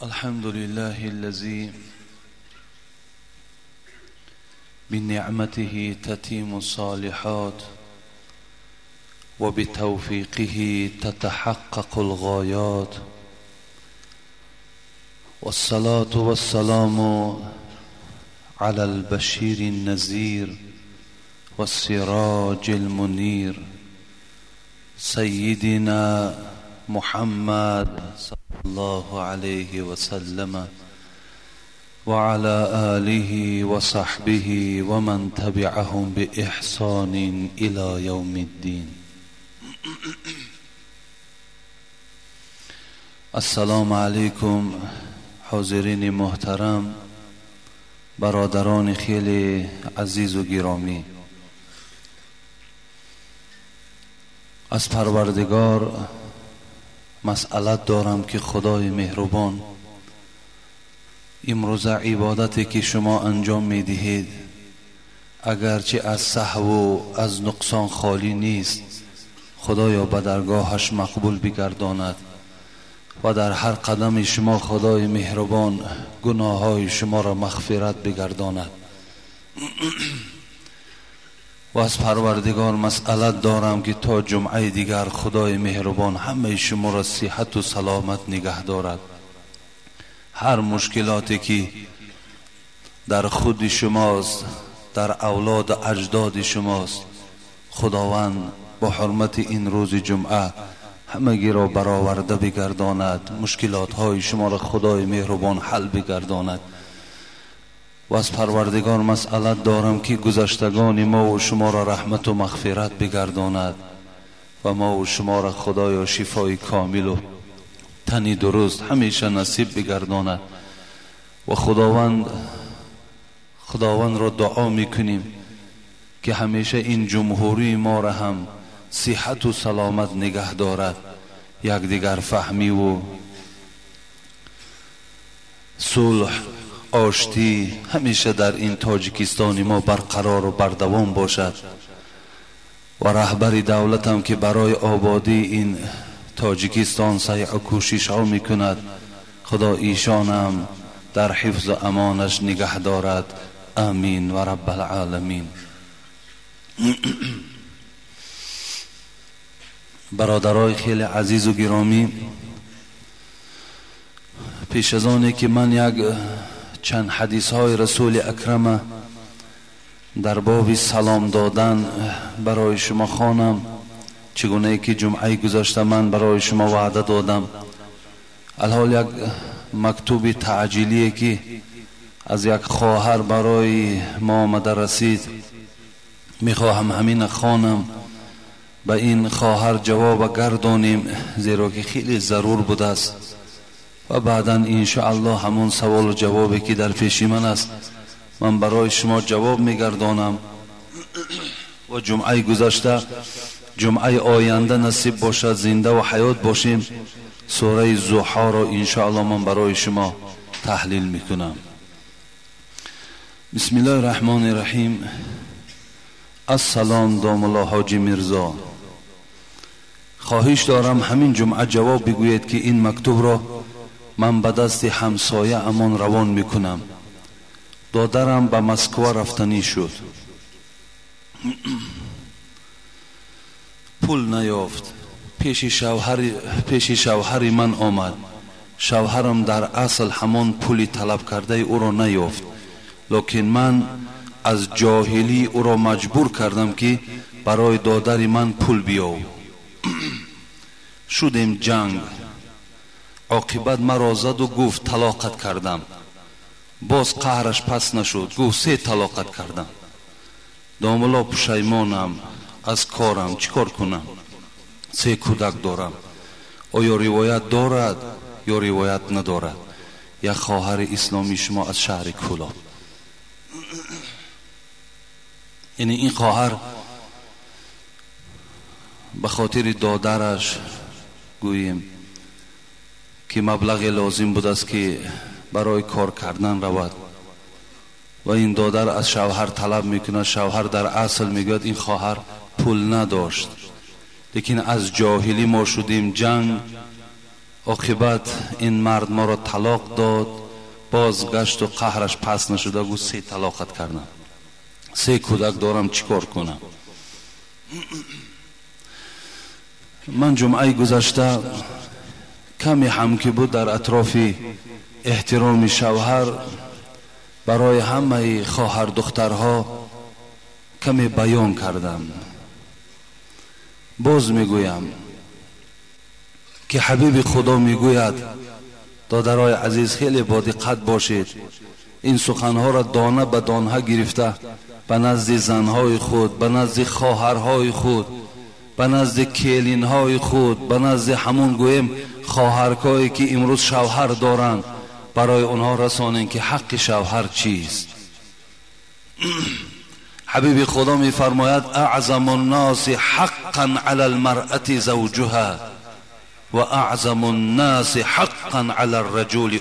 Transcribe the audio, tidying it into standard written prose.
الحمد لله الذي بنعمته تتم الصالحات وبتوفيقه تتحقق الغايات، والصلاة والسلام على البشير النذير والسراج المنير سيدنا محمد صلى الله عليه وسلم وعلى آله وصحبه ومن تبعهم بإحسان إلى يوم الدين. السلام علیکم حاضرین محترم، برادران خیلی عزیز و گرامی. از پروردگار مسئلت دارم که خدای مهربان، امروز عبادتی که شما انجام میدهید اگرچه از سهو و از نقصان خالی نیست، خدایا به درگاهش مقبول بگرداند و در هر قدم شما خدای مهربان گناههای شما را مغفرت بگرداند. و از پروردگار مسئلت دارم که تا جمعه دیگر خدای مهربان همه شما را صحت و سلامت نگه دارد. هر مشکلاتی که در خود شماست، در اولاد اجداد شماست، خداوند با حرمت این روز جمعه همگی را برآورده بگرداند، مشکلات های شما را خدای مهربان حل بگرداند. و از پروردگار مسئلت دارم که گذشتگان ما و شما را رحمت و مغفرت بگرداند و ما و شما را خدایا شفای کامل و تنی درست همیشه نصیب بگرداند. و خداوند را دعا میکنیم که همیشه این جمهوری ما را هم صحت و سلامت نگه دارد، یکدیگر فهمی و صلح آشتی همیشه در این تاجیکستان ما برقرار و بردوام باشد. و رهبر دولت هم که برای آبادی این تاجیکستان سعی و کوشش ها میکند، خدا ایشان هم در حفظ و امانش نگه دارد. آمین و رب العالمین. برادرای خیلی عزیز و گرامی، پیش از آنی که من یک چند حدیث های رسول اکرم در باب سلام دادن برای شما خوانم، چگونه که جمعه گذشته من برای شما وعده دادم، الحال یک مکتوب تعجیلی که از یک خواهر برای ما آمده رسید، میخواهم همین خوانم، به این خواهر جواب گردانیم، زیرا که خیلی ضرور بوده است و بعدا انشاءالله همون سوال و جوابی که در پیش من است من برای شما جواب میگردانم. و جمعه گذشته، جمعه آینده نصیب باشد زنده و حیات باشیم، سوره ضحی را انشاءالله من برای شما تحلیل میکنم. بسم الله الرحمن الرحیم. السلام دام الله حاجی میرزا، خواهش دارم همین جمعه جواب بگویید که این مکتوب را من به دست همسایه امان روان میکنم. دادرم به مسکو رفتنی شد، پول نیافت، پیش شوهر من آمد. شوهرم در اصل همان پولی طلب کرده او را نیافت، لکن من از جاهلی او را مجبور کردم که برای دادر من پول بیاو. شدیم جنگ، عاقبت مرا زد و گفت طلاقت کردم. باز قهرش پس نشد، گفت 3 طلاقت کردم. داملا پشیمانم از کارم، چیکار کنم؟ 3 کودک دارم. آیا روایت دارد یا روایت ندارد؟ یک خواهر اسلامی شما از شهر کولا. یعنی این خواهر به خاطر دادرش گوییم که مبلغ لازم بود است که برای کار کردن رود و این دادر از شوهر طلب میکنه. شوهر در اصل میگوید این خواهر پول نداشت، لیکن از جاهلی ما شدیم جنگ، عاقبت این مرد ما را طلاق داد، باز گشت و قهرش پس نشده، گفت 3 طلاقت کردم، 3 کودک دارم، چیکار کنم؟ من جمعه گذشته کمی هم که بود در اطراف احترام شوهر برای همه خواهر دخترها کمی بیان کردم. باز میگویم که حبیب خدا میگوید دادرای عزیز خیلی با دقت باشید، این سخنها را دانه به دانه گرفته به نزد زنهای خود، به نزد خواهرهای خود، به نزد کلینهای خود، به نزد همون گویم خواهرکایی که امروز شوهر دارند، برای اونها رسانین که حق شوهر چیست. حبیب خدا می فرماید اعظم الناس حقا علی المرأة زوجها و اعظم الناس حقا علی الرجل